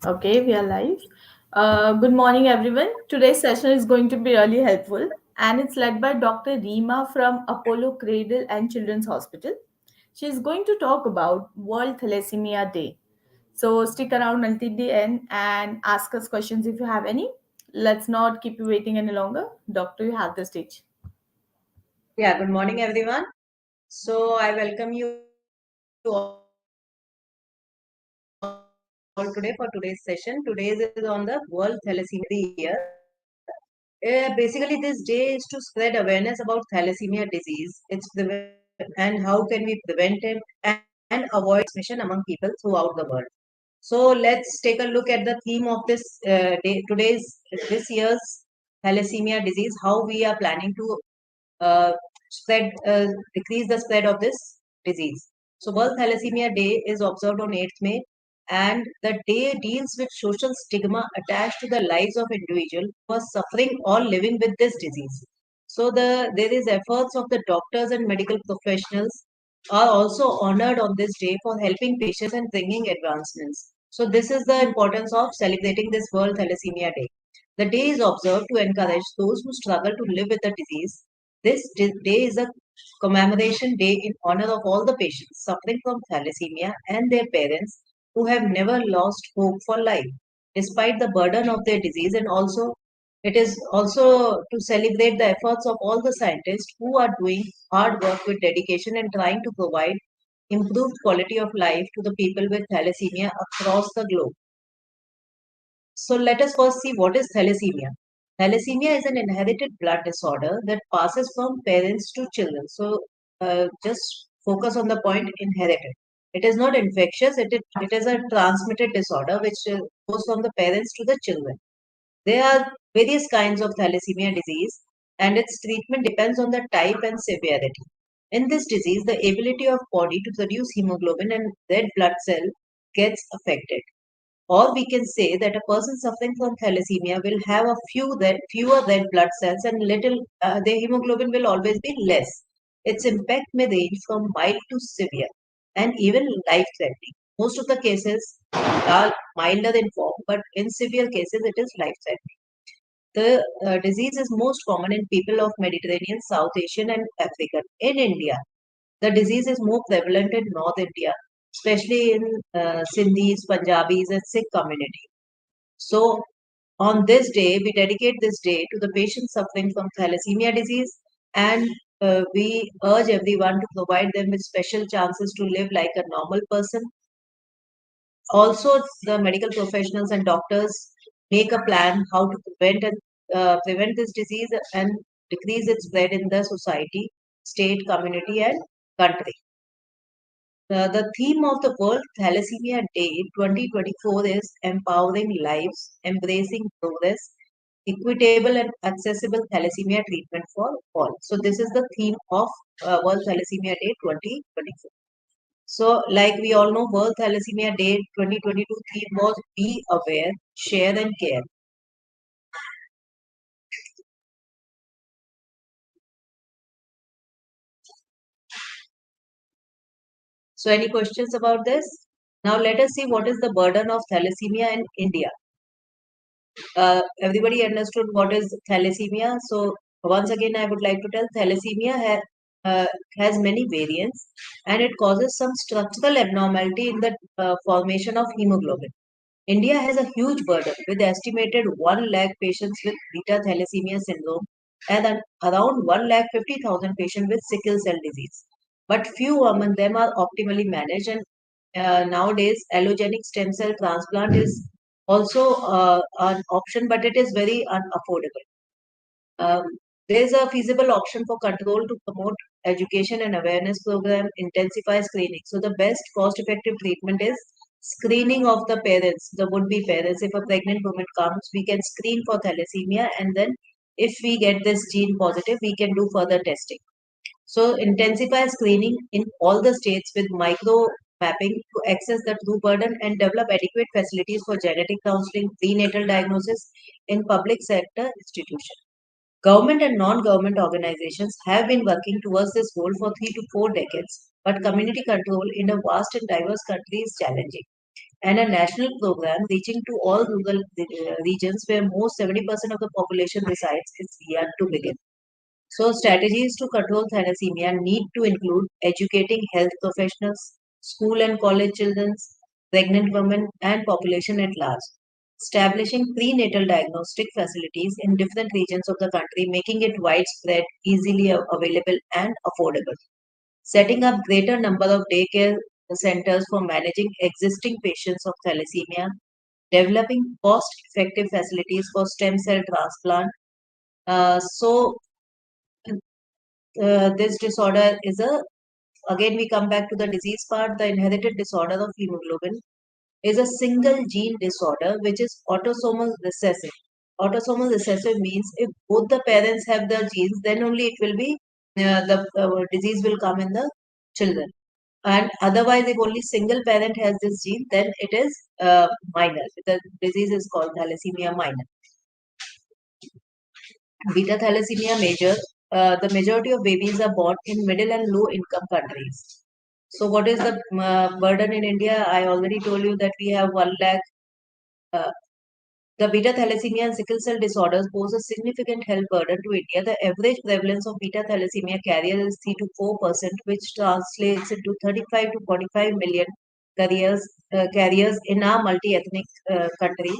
Okay, we are live. Good morning, everyone. Today's session is going to be really helpful, and it's led by Dr. Reema from Apollo Cradle and Children's Hospital. She is going to talk about World Thalassemia Day. So stick around until the end and ask us questions if you have any. Let's not keep you waiting any longer. Doctor, you have the stage. Yeah, good morning, everyone. So I welcome you all today for today's session. Today is on the World Thalassemia Day every year. Basically, this day is to spread awareness about thalassemia disease, its and how can we prevent it and avoid transmission among people throughout the world. So let's take a look at the theme of today's this year's thalassemia disease. How we are planning to uh, decrease the spread of this disease. So World Thalassemia Day is observed on 8th May, and the day deals with social stigma attached to the lives of individuals who are suffering or living with this disease. So there is efforts of the doctors and medical professionals are also honored on this day for helping patients and bringing advancements. So this is the importance of celebrating this World Thalassemia Day. The day is observed to encourage those who struggle to live with the disease. Day is a commemoration day in honor of all the patients suffering from thalassemia and their parents who have never lost hope for life despite the burden of their disease, and also it is also to celebrate the efforts of all the scientists who are doing hard work with dedication and trying to provide improved quality of life to the people with thalassemia across the globe. So let us first see what is thalassemia. Thalassemia is an inherited blood disorder that passes from parents to children. So just focus on the point inherited. It is not infectious, it is a transmitted disorder which goes from the parents to the children. There are various kinds of thalassemia disease, and its treatment depends on the type and severity. In this disease, the ability of body to produce hemoglobin and red blood cell gets affected. Or we can say that a person suffering from thalassemia will have fewer red blood cells, and their hemoglobin will always be less. Its impact may range from mild to severe and even life-threatening. Most of the cases are milder in form, but in severe cases it is life-threatening. The disease is most common in people of Mediterranean, South Asian, and African. In India, the disease is more prevalent in North India, especially in Sindhis, Punjabis, and Sikh community. So, on this day, we dedicate this day to the patients suffering from thalassemia disease, and we urge everyone to provide them with special chances to live like a normal person. Also, the medical professionals and doctors make a plan how to prevent this disease and decrease its spread in the society, state, community, and country. The theme of the World Thalassemia Day 2024 is Empowering Lives, Embracing Progress, Equitable and Accessible Thalassemia Treatment for All. So, this is the theme of World Thalassemia Day 2024. So, like we all know, World Thalassemia Day 2022 theme was Be Aware, Share and Care. So, any questions about this? Now, let us see what is the burden of thalassemia in India. Everybody understood what is thalassemia. So once again, I would like to tell has many variants, and it causes some structural abnormality in the formation of hemoglobin. India has a huge burden with estimated 1 lakh patients with beta thalassemia syndrome and around 1,50,000 patients with sickle cell disease. But few among them are optimally managed, and nowadays allogenic stem cell transplant is also an option, but it is very unaffordable. Um, there is a feasible option for control to promote education and awareness program, intensify screening. So the best cost-effective treatment is screening of the parents, the would-be parents. If a pregnant woman comes, we can screen for thalassemia, and then if we get this gene positive, we can do further testing. So intensify screening in all the states with micro mapping to access the true burden and develop adequate facilities for genetic counseling, prenatal diagnosis in public sector institutions. Government and non-government organizations have been working towards this goal for 3 to 4 decades, but community control in a vast and diverse country is challenging. and a national program reaching to all rural regions where most 70% of the population resides is yet to begin. So, strategies to control thalassemia need to include educating health professionals, school and college children, pregnant women, and population at large. Establishing prenatal diagnostic facilities in different regions of the country, making it widespread, easily available, and affordable. Setting up greater number of daycare centers for managing existing patients of thalassemia. Developing cost-effective facilities for stem cell transplant. This disorder is a, again we come back to the disease part. The inherited disorder of hemoglobin is a single gene disorder which is autosomal recessive. Autosomal recessive means if both the parents have the genes, then only it will be the disease will come in the children. And otherwise, if only single parent has this gene, then it is minor. The disease is called thalassemia minor. Beta thalassemia major. The majority of babies are born in middle and low income countries. So, what is the burden in India? I already told you that we have 1 lakh. Uh, the beta thalassemia and sickle cell disorders pose a significant health burden to India. The average prevalence of beta thalassemia carriers is 3 to 4%, which translates into 35 to 45 million carriers in our multi-ethnic country.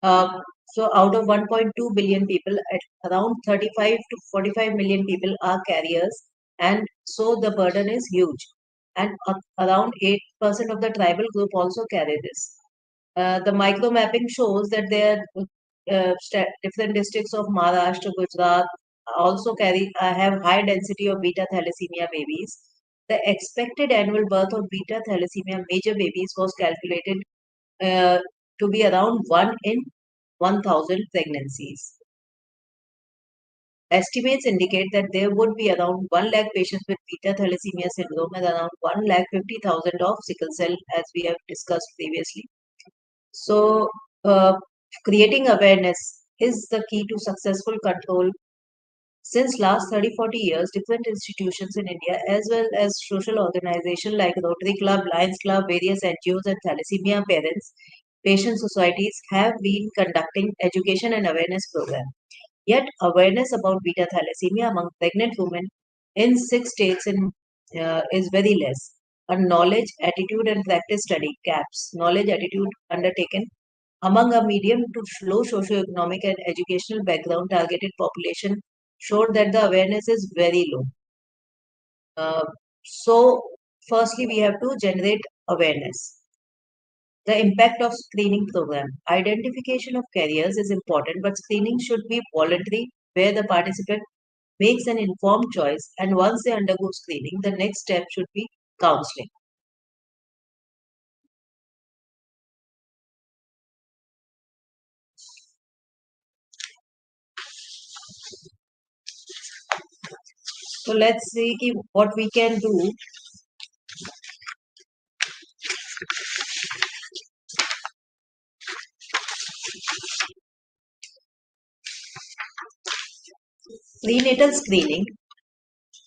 Um, so out of 1.2 billion people, at around 35 to 45 million people are carriers, and so the burden is huge. And around 8% of the tribal group also carry this. The micro mapping shows that there are different districts of Maharashtra, Gujarat also have high density of beta thalassemia babies. The expected annual birth of beta thalassemia major babies was calculated uh, to be around 1 in 1,000 pregnancies. Estimates indicate that there would be around 1 lakh patients with beta thalassemia syndrome and around 1 lakh 50,000 of sickle cell, as we have discussed previously. So, creating awareness is the key to successful control. Since last 30-40 years, different institutions in India as well as social organizations like Rotary Club, Lions Club, various NGOs and thalassemia parents, patient societies have been conducting education and awareness programs. Yet awareness about beta thalassemia among pregnant women in 6 states is very less. A knowledge, attitude and practice study, CAPS, knowledge attitude undertaken among a medium to low socioeconomic and educational background targeted population showed that the awareness is very low. Uh, so, firstly, we have to generate awareness. The impact of screening program. Identification of carriers is important, but screening should be voluntary, where the participant makes an informed choice, and once they undergo screening, the next step should be counseling. So let's see what we can do. Prenatal screening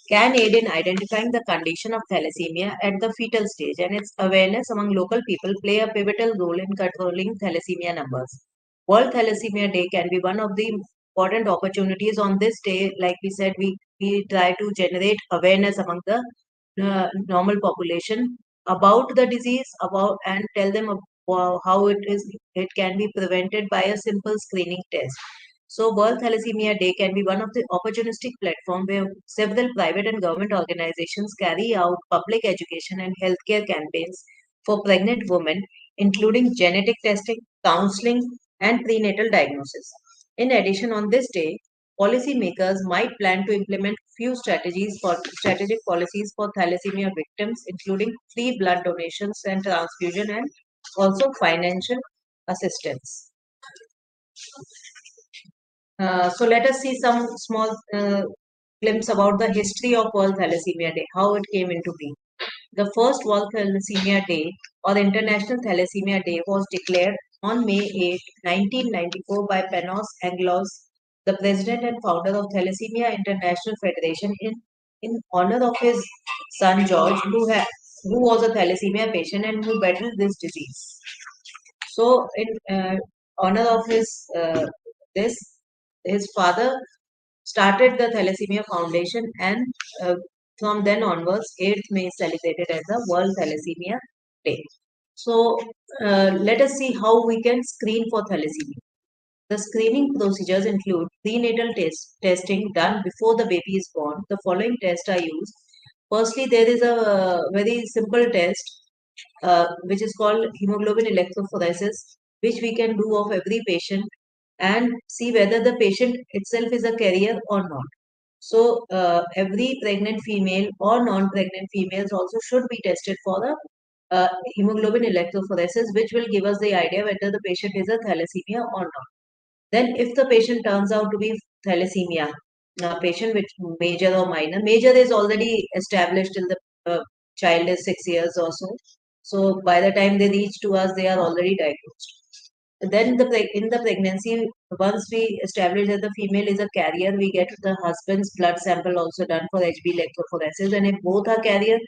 can aid in identifying the condition of thalassemia at the fetal stage, and its awareness among local people play a pivotal role in controlling thalassemia numbers. World Thalassemia Day can be one of the important opportunities. On this day, like we said, we try to generate awareness among the normal population about the disease, about and tell them how it can be prevented by a simple screening test. So, World Thalassemia Day can be one of the opportunistic platform where several private and government organizations carry out public education and healthcare campaigns for pregnant women, including genetic testing, counseling, and prenatal diagnosis. In addition, on this day, policymakers might plan to implement few strategic policies for thalassemia victims, including free blood donations and transfusion, and also financial assistance. So let us see some small glimpse about the history of World Thalassemia Day, how it came into being. The first World Thalassemia Day or International Thalassemia Day was declared on May 8, 1994 by Panos Anglos, the president and founder of Thalassemia International Federation in honor of his son George, who was a thalassemia patient and who battled this disease. So, in honor of this, his father started the Thalassemia Foundation, and uh, from then onwards, 8th May is celebrated as the World Thalassemia Day. So, let us see how we can screen for thalassemia. The screening procedures include prenatal testing done before the baby is born. The following tests are used. Firstly, there is a very simple test which is called hemoglobin electrophoresis, which we can do of every patient and see whether the patient itself is a carrier or not. So, every pregnant female or non-pregnant females also should be tested for the hemoglobin electrophoresis, which will give us the idea whether the patient is a thalassemia or not. Then, if the patient turns out to be thalassemia, patient with major or minor, major is already established till the child is 6 years or so. So, by the time they reach to us, they are already diagnosed. Then, in the pregnancy, once we establish that the female is a carrier, we get the husband's blood sample also done for HB electrophoresis, and if both are carrier,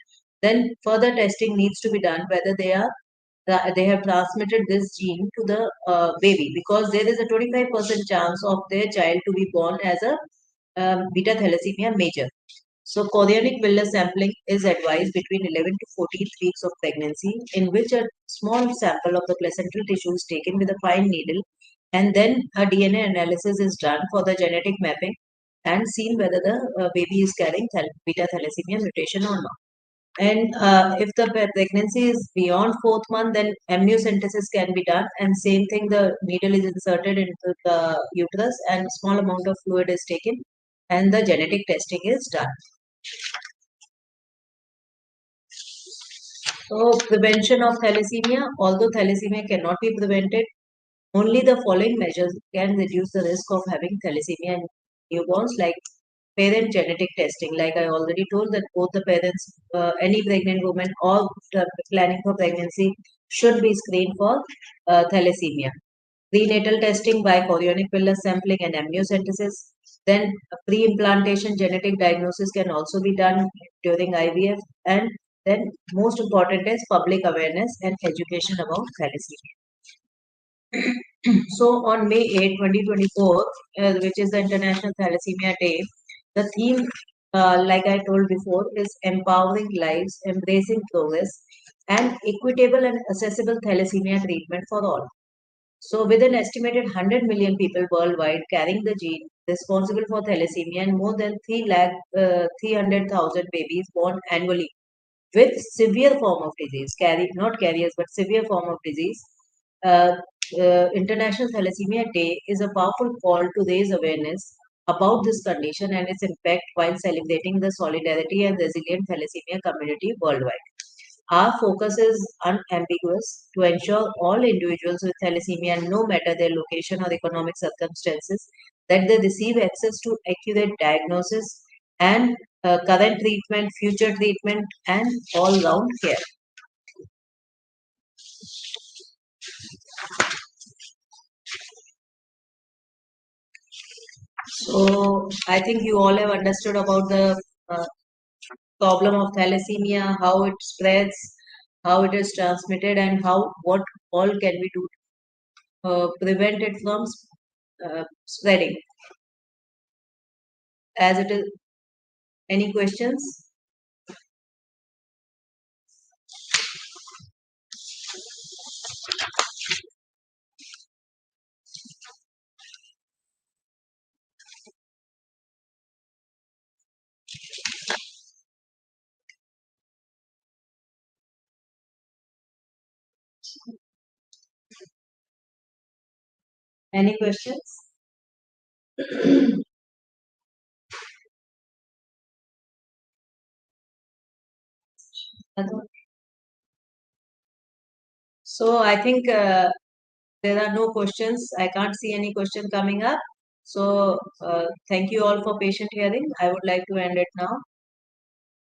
then further testing needs to be done whether they have transmitted this gene to the baby, because there is a 25% chance of their child to be born as a beta thalassemia major. So, chorionic villus sampling is advised between 11 to 14th weeks of pregnancy, in which a small sample of the placental tissue is taken with a fine needle, and then a DNA analysis is done for the genetic mapping and seen whether the baby is carrying beta thalassemia mutation or not. And if the pregnancy is beyond fourth month, then amniocentesis can be done. And same thing, the needle is inserted into the uterus and small amount of fluid is taken and the genetic testing is done. So, prevention of thalassemia. Although thalassemia cannot be prevented, only the following measures can reduce the risk of having thalassemia in newborns, like parent genetic testing. Like I already told, that both the parents, any pregnant woman or planning for pregnancy, should be screened for thalassemia. Prenatal testing by chorionic villus sampling and amniocentesis. Then pre-implantation genetic diagnosis can also be done during IVF. And then most important is public awareness and education about thalassemia. So on May 8, 2024, which is the International Thalassemia Day, the theme, like I told before, is empowering lives, embracing progress, and equitable and accessible thalassemia treatment for all. So, with an estimated 100 million people worldwide carrying the gene responsible for thalassemia and more than 300,000 babies born annually with severe form of disease, not carriers, but severe form of disease, uh, International Thalassemia Day is a powerful call to raise awareness about this condition and its impact while celebrating the solidarity and resilient thalassemia community worldwide. Our focus is unambiguous to ensure all individuals with thalassemia, no matter their location or economic circumstances, that they receive access to accurate diagnosis and current treatment, future treatment, and all round care. So, I think you all have understood about the uh, problem of thalassemia, how it spreads, how it is transmitted, and how what all can we do to prevent it from spreading. As it is, any questions? Any questions? So I think there are no questions. I can't see any question coming up. So thank you all for patient hearing. I would like to end it now.